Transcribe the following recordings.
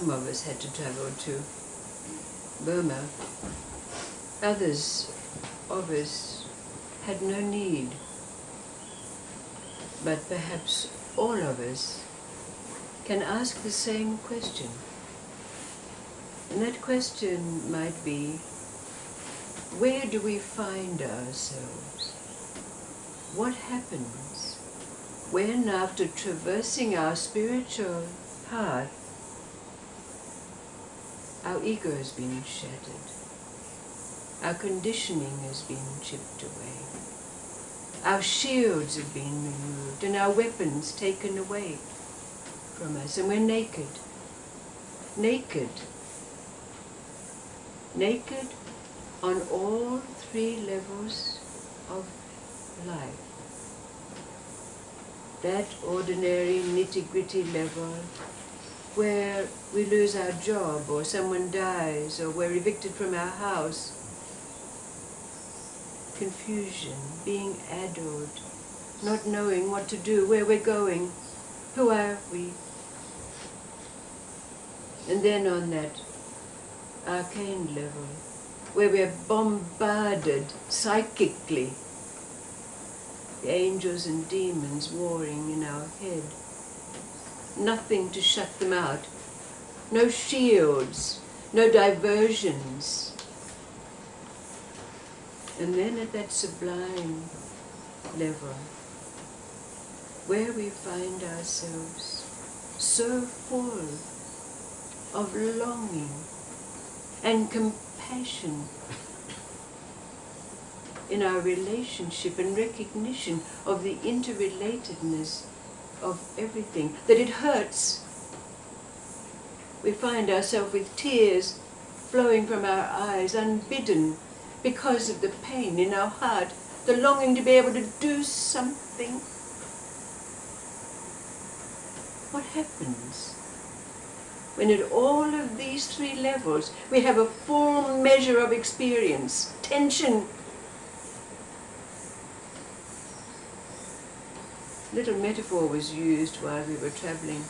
some of us had to travel to Burma. Others of us had no need. But perhaps all of us can ask the same question. And that question might be, where do we find ourselves? What happens when, after traversing our spiritual path, our ego has been shattered, our conditioning has been chipped away, our shields have been removed, and our weapons taken away from us, and we're naked. Naked. Naked on all three levels of life. That ordinary nitty-gritty level where we lose our job, or someone dies, or we're evicted from our house. Confusion, being addled, not knowing what to do, where we're going, who are we? And then on that arcane level, where we're bombarded psychically, the angels and demons warring in our head. Nothing to shut them out. No shields, no diversions. And then at that sublime level, where we find ourselves so full of longing and compassion in our relationship and recognition of the interrelatedness of everything, that it hurts. We find ourselves with tears flowing from our eyes, unbidden, because of the pain in our heart, the longing to be able to do something. What happens when at all of these three levels we have a full measure of experience? Tension. Little metaphor was used while we were travelling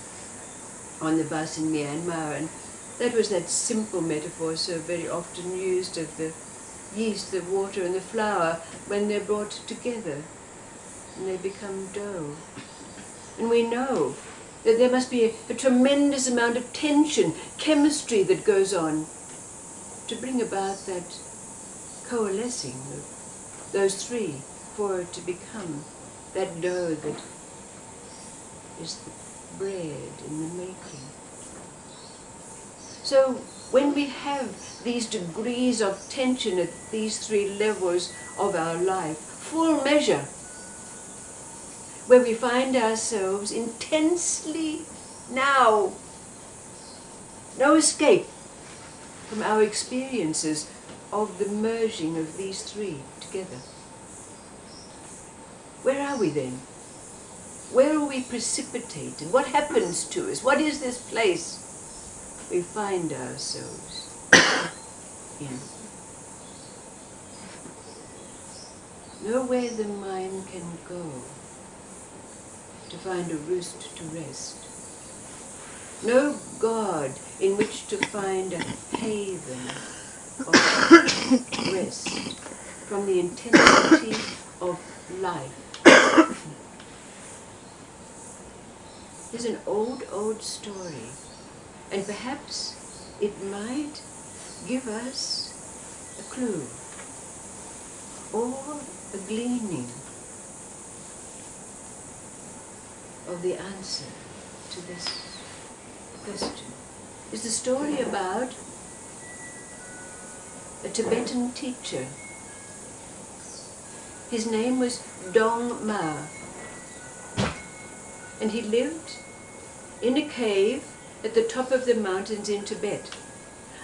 on the bus in Myanmar, and that was that simple metaphor so very often used of the yeast, the water and the flour when they're brought together and they become dough. And we know that there must be a tremendous amount of tension, chemistry that goes on to bring about that coalescing of those three for it to become that dough that is the bread in the making. So when we have these degrees of tension at these three levels of our life, full measure, where we find ourselves intensely now, no escape from our experiences of the merging of these three together. Where are we then? Where are we precipitated? What happens to us? What is this place we find ourselves in? Nowhere the mind can go to find a roost to rest. No God in which to find a haven of rest from the intensity of life. There's an old story, and perhaps it might give us a clue or a gleaning of the answer to this question. It's the story about a Tibetan teacher. His name was Doma, and he lived in a cave at the top of the mountains in Tibet.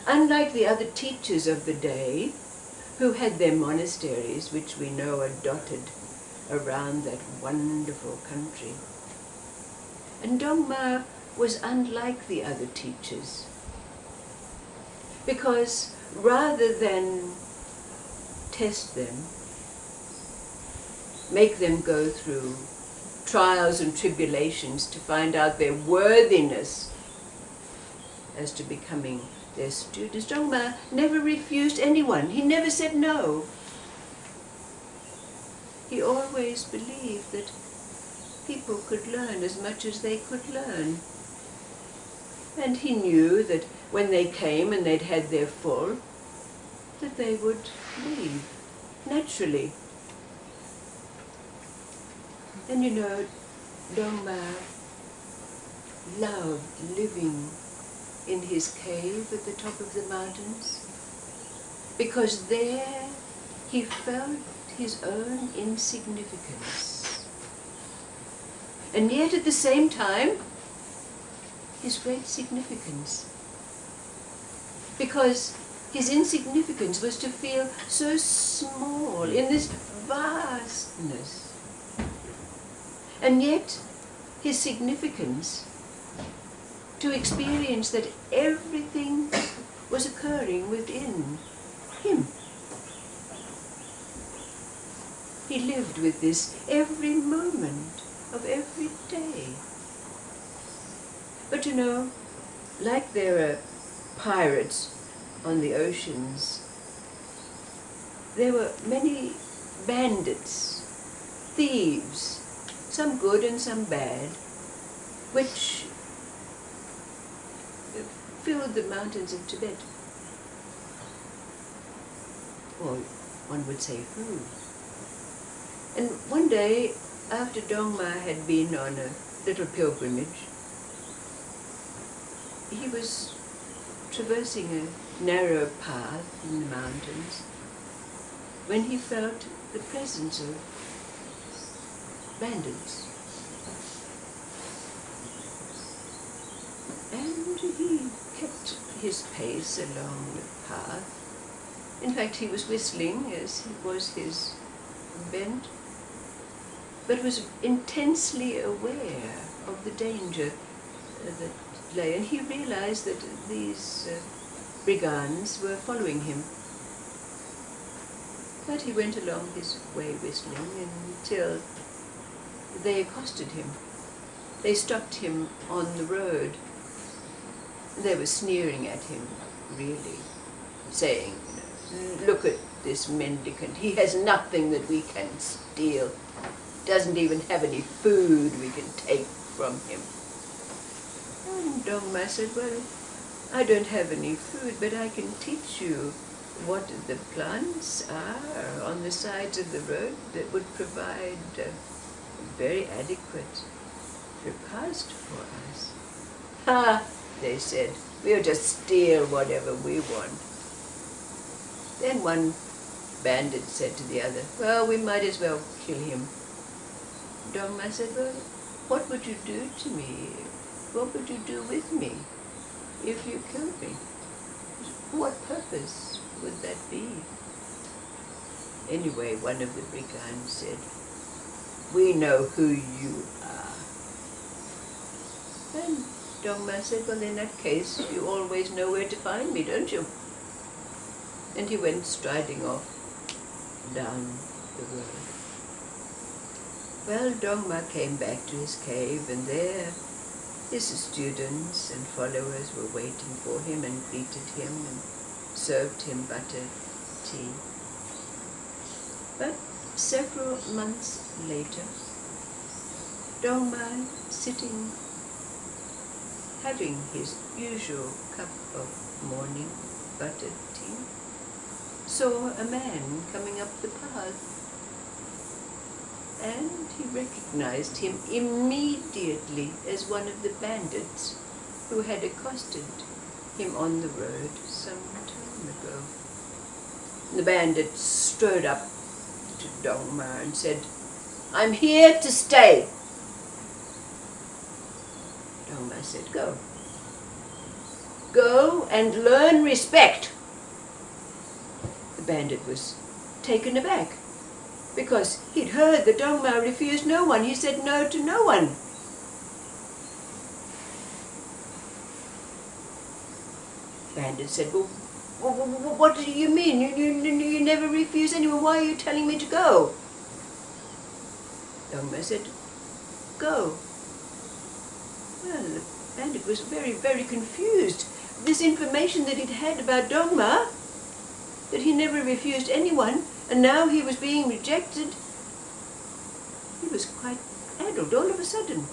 Unlike the other teachers of the day, who had their monasteries, which we know are dotted around that wonderful country. And Doma was unlike the other teachers, because rather than test them, make them go through trials and tribulations to find out their worthiness as to becoming their students. Doma never refused anyone. He never said no. He always believed that people could learn as much as they could learn. And he knew that when they came and they'd had their full, that they would leave, naturally. And you know, Doma loved living in his cave at the top of the mountains, because there he felt his own insignificance. And yet at the same time, his great significance. Because his insignificance was to feel so small in this vastness. And yet his significance to experience that everything was occurring within him. He lived with this every moment of every day. But you know, like there are pirates on the oceans, there were many bandits, thieves, some good and some bad, which filled the mountains of Tibet. Or one would say who. And one day, after Doma had been on a little pilgrimage, he was traversing a narrow path in the mountains when he felt the presence of bandits. And he kept his pace along the path. In fact, he was whistling, as was his bent, but was intensely aware of the danger that lay. And he realized that these brigands were following him. But he went along his way whistling until they accosted him. They stopped him on the road. They were sneering at him, really, saying, "Look at this mendicant. He has nothing that we can steal. Doesn't even have any food we can take from him." And Doma said, "Well, I don't have any food, but I can teach you what the plants are on the sides of the road that would provide a very adequate repast for us." "Ha!" they said, "we'll just steal whatever we want." Then one bandit said to the other, "Well, we might as well kill him." Doma said, "Well, what would you do to me? What would you do with me if you killed me? What purpose would that be?" Anyway, one of the brigands said, "We know who you are." And Doma said, "Well, in that case, you always know where to find me, don't you?" And he went striding off down the road. Well, Doma came back to his cave, and there his students and followers were waiting for him and greeted him and served him buttered tea. But several months later, Doma, sitting having his usual cup of morning buttered tea, saw a man coming up the path, and he recognized him immediately as one of the bandits who had accosted him on the road some time ago. The bandit strode up to Doma and said, "I'm here to stay." Doma said, "Go. Go and learn respect." The bandit was taken aback, because he'd heard that Doma refused no one. He said no to no one. Bandit said, "Well, what do you mean? You never refuse anyone. Why are you telling me to go?" Doma said, "Go." Well, the bandit was very, very confused. this information that he'd had about Doma, that he never refused anyone, and now he was being rejected. He was quite addled all of a sudden.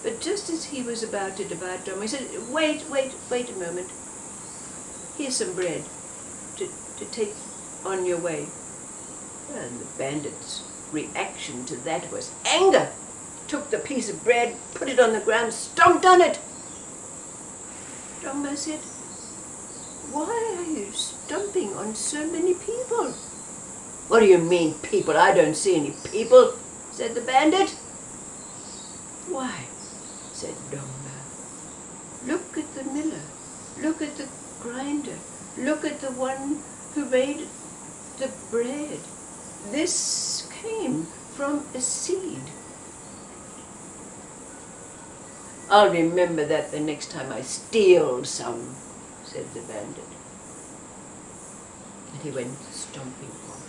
But just as he was about to depart Doma, he said, wait a moment. Here's some bread to take on your way. And the bandit's reaction to that was anger. Took the piece of bread, put it on the ground, stomped on it. Doma said, why are you stomping on so many people? What do you mean, people? I don't see any people, said the bandit. Why, said Doma, look at the miller, look at the grinder, look at the one who made the bread. This came from a seed. I'll remember that the next time I steal some, said the bandit. And he went stomping off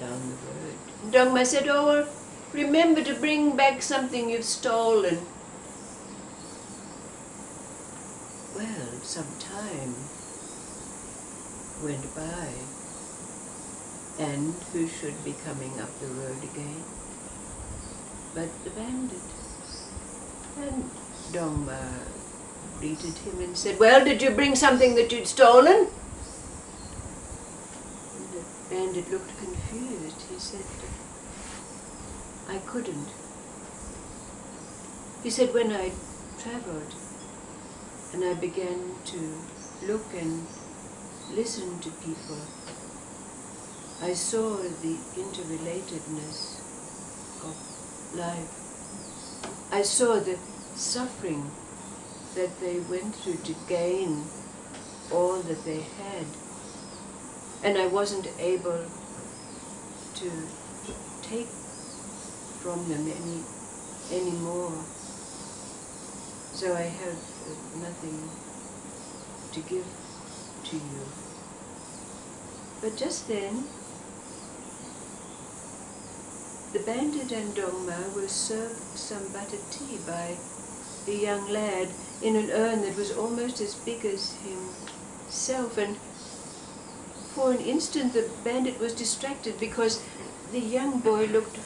down the road. And Doma said, oh, well, remember to bring back something you've stolen. Well, some time went by, and who should be coming up the road again but the bandit. And Doma greeted him and said, well, did you bring something that you'd stolen? And the bandit looked confused. He said, I couldn't. He said, when I travelled and I began to look and listen to people, I saw the interrelatedness of life. I saw the suffering that they went through to gain all that they had. And I wasn't able to take from them any more. So I have nothing to give to you. But just then, the bandit and Doma were served some buttered tea by the young lad in an urn that was almost as big as himself, and for an instant the bandit was distracted because the young boy looked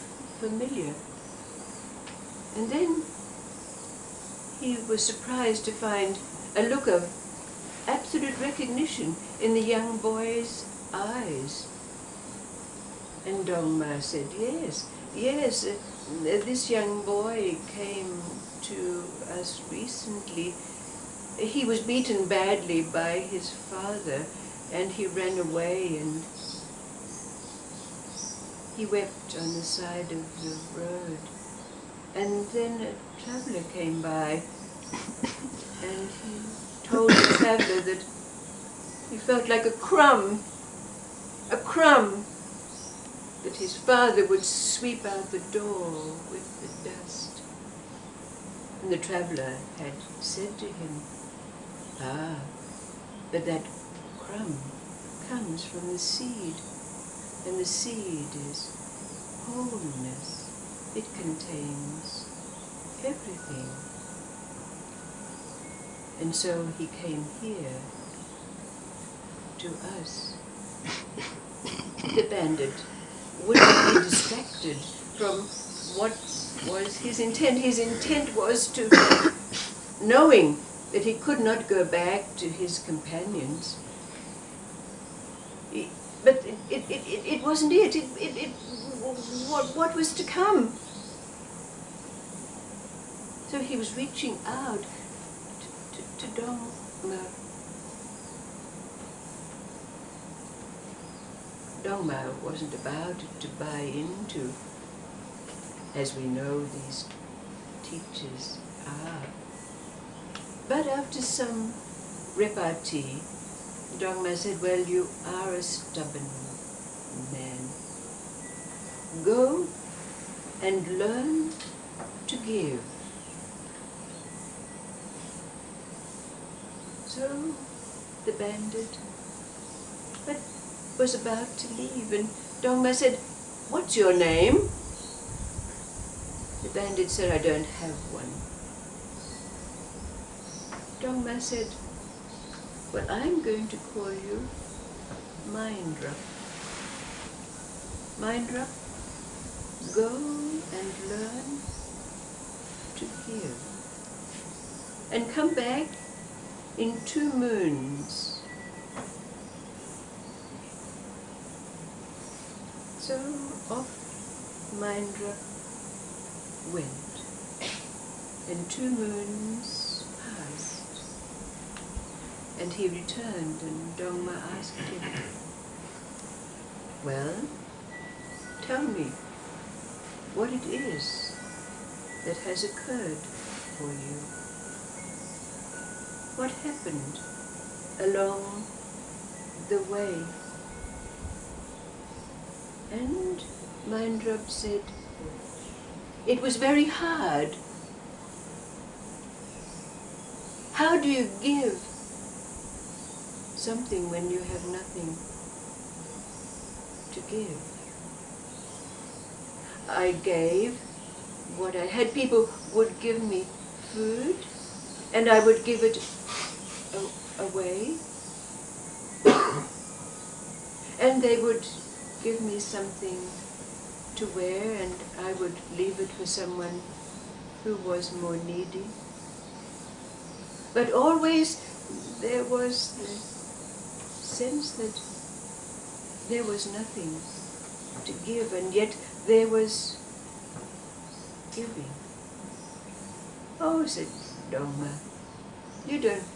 familiar. And then he was surprised to find a look of absolute recognition in the young boy's eyes. And Doma said, yes, this young boy came to us recently. He was beaten badly by his father, and he ran away, and he wept on the side of the road. And then a traveller came by, and he told the traveller that he felt like a crumb, that his father would sweep out the door with the dust. And the traveller had said to him, but that crumb comes from the seed, and the seed is wholeness. It contains everything. And so he came here to us. The bandit wouldn't be distracted from what was his intent. His intent was to, knowing that he could not go back to his companions. But it wasn't it. What was to come? So he was reaching out to Doma. Doma wasn't about to buy into, as we know these teachers are. But after some repartee, Doma said, well, you are a stubborn man. Go and learn to give. So the bandit was about to leave, and Doma said, what's your name? The bandit said, I don't have one. Doma said, well, I'm going to call you Mindra. Mindra, go and learn to give. And come back in 2 moons. So off Mindra went, and 2 moons passed, and he returned, and Doma asked him, well, tell me what it is that has occurred for you. What happened along the way? And Mindra said, it was very hard. How do you give something when you have nothing to give? I gave what I had. People would give me food, and I would give it away. And they would give me something to wear, and I would leave it for someone who was more needy. But always there was the sense that there was nothing to give, and yet there was giving. Oh, said Doma, you don't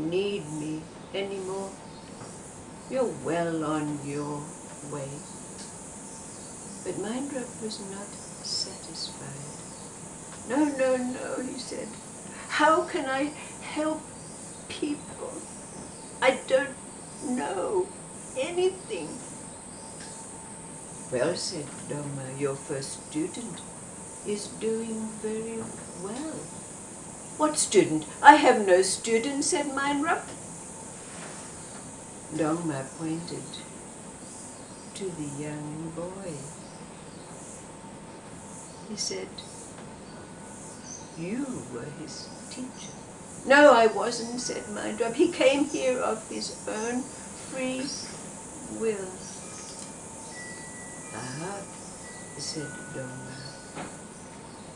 need me anymore. You're well on your way. But Mindra was not satisfied. No, no, no, he said. How can I help people? I don't know anything. Well, said Doma, your first student is doing very well. What student? I have no student, said Mindra. Doma pointed to the young boy. He said, you were his teacher. No, I wasn't, said Mindra. He came here of his own free will. Ah, said Doma,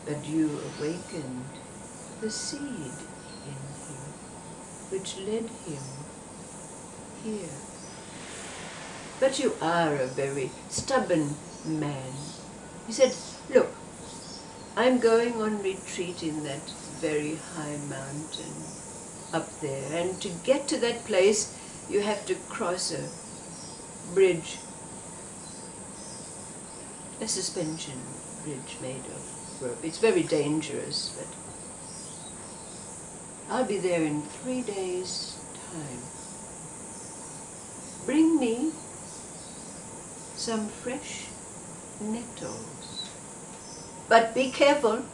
but you awakened the seed in him, which led him here. But you are a very stubborn man. He said, look, I'm going on retreat in that very high mountain up there, and to get to that place you have to cross a bridge, a suspension bridge made of rope. It's very dangerous, but I'll be there in 3 days' time. Bring me some fresh nettles. But be careful.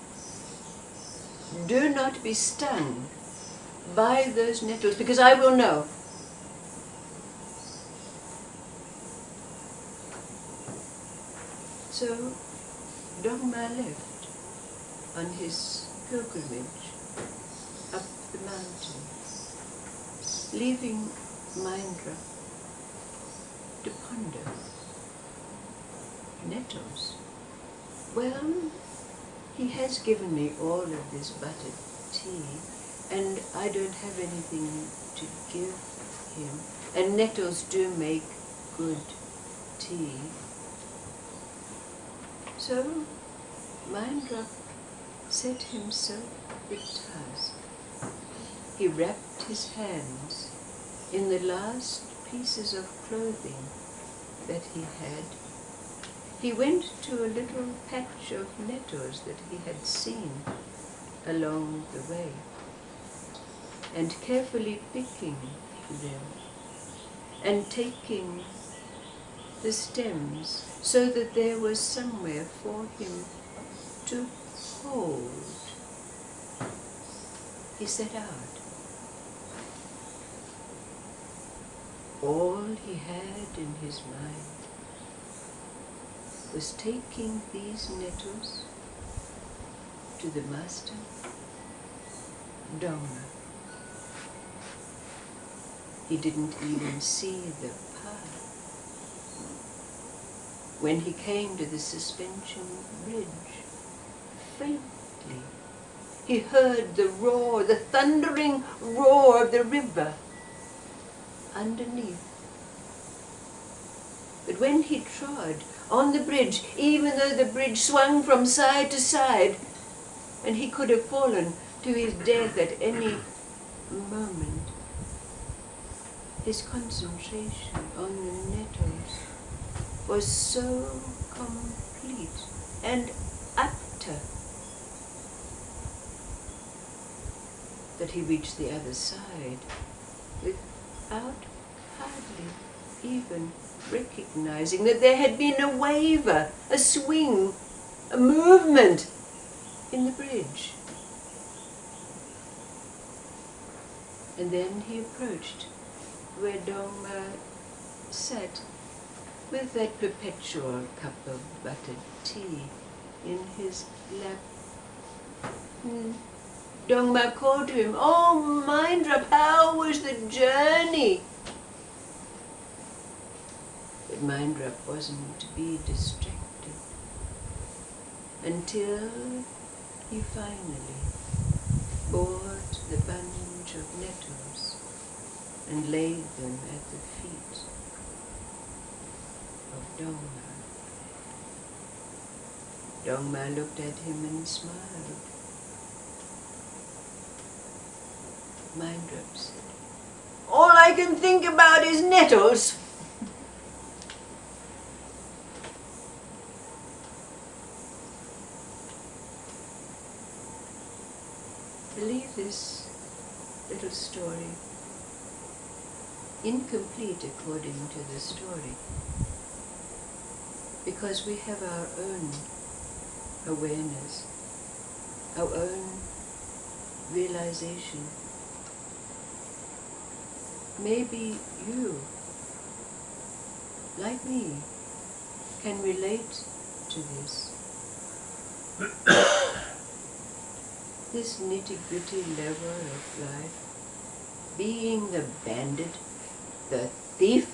Do not be stung by those nettles, because I will know. So Doma left on his pilgrimage up the mountain, leaving Mindra to ponder. Nettles. Well, he has given me all of this buttered tea, and I don't have anything to give him. And nettles do make good tea. So Mindra set himself the task. He wrapped his hands in the last pieces of clothing that he had. He went to a little patch of nettles that he had seen along the way, and carefully picking them and taking the stems so that there was somewhere for him to hold, he set out. All he had in his mind was taking these nettles to the master, Doma, He didn't even see the path. When he came to the suspension bridge, faintly, he heard the roar, the thundering roar of the river underneath. But when he trod on the bridge, even though the bridge swung from side to side, and he could have fallen to his death at any moment, his concentration on the nettles was so complete and utter that he reached the other side without hardly even recognizing that there had been a waver, a swing, a movement in the bridge. And then he approached where Doma sat with that perpetual cup of buttered tea in his lap. Doma called to him, "Oh, Mindrup, how was the journey?" But Mindrup wasn't to be distracted until he finally bought the bunch of nettles and laid them at the feet of Doma. Doma looked at him and smiled. Mindrup said, "All I can think about is nettles." Believe this little story incomplete according to the story, because we have our own awareness, our own realization. Maybe you, like me, can relate to this. This nitty-gritty level of life, being the bandit, the thief,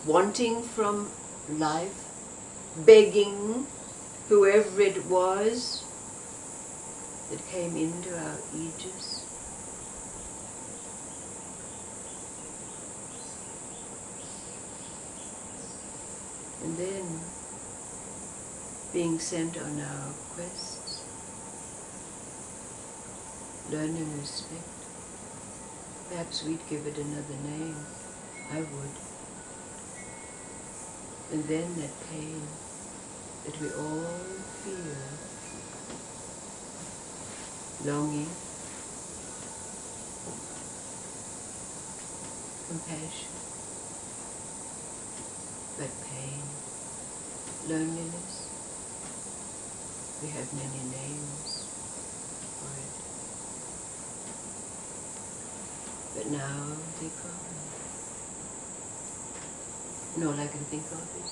wanting from life, begging whoever it was that came into our aegis. And then being sent on our quests, learn and respect. Perhaps we'd give it another name. I would. And then that pain that we all feel, longing, compassion, but pain, loneliness, we have many names for it. But now they're gone. And all I can think of is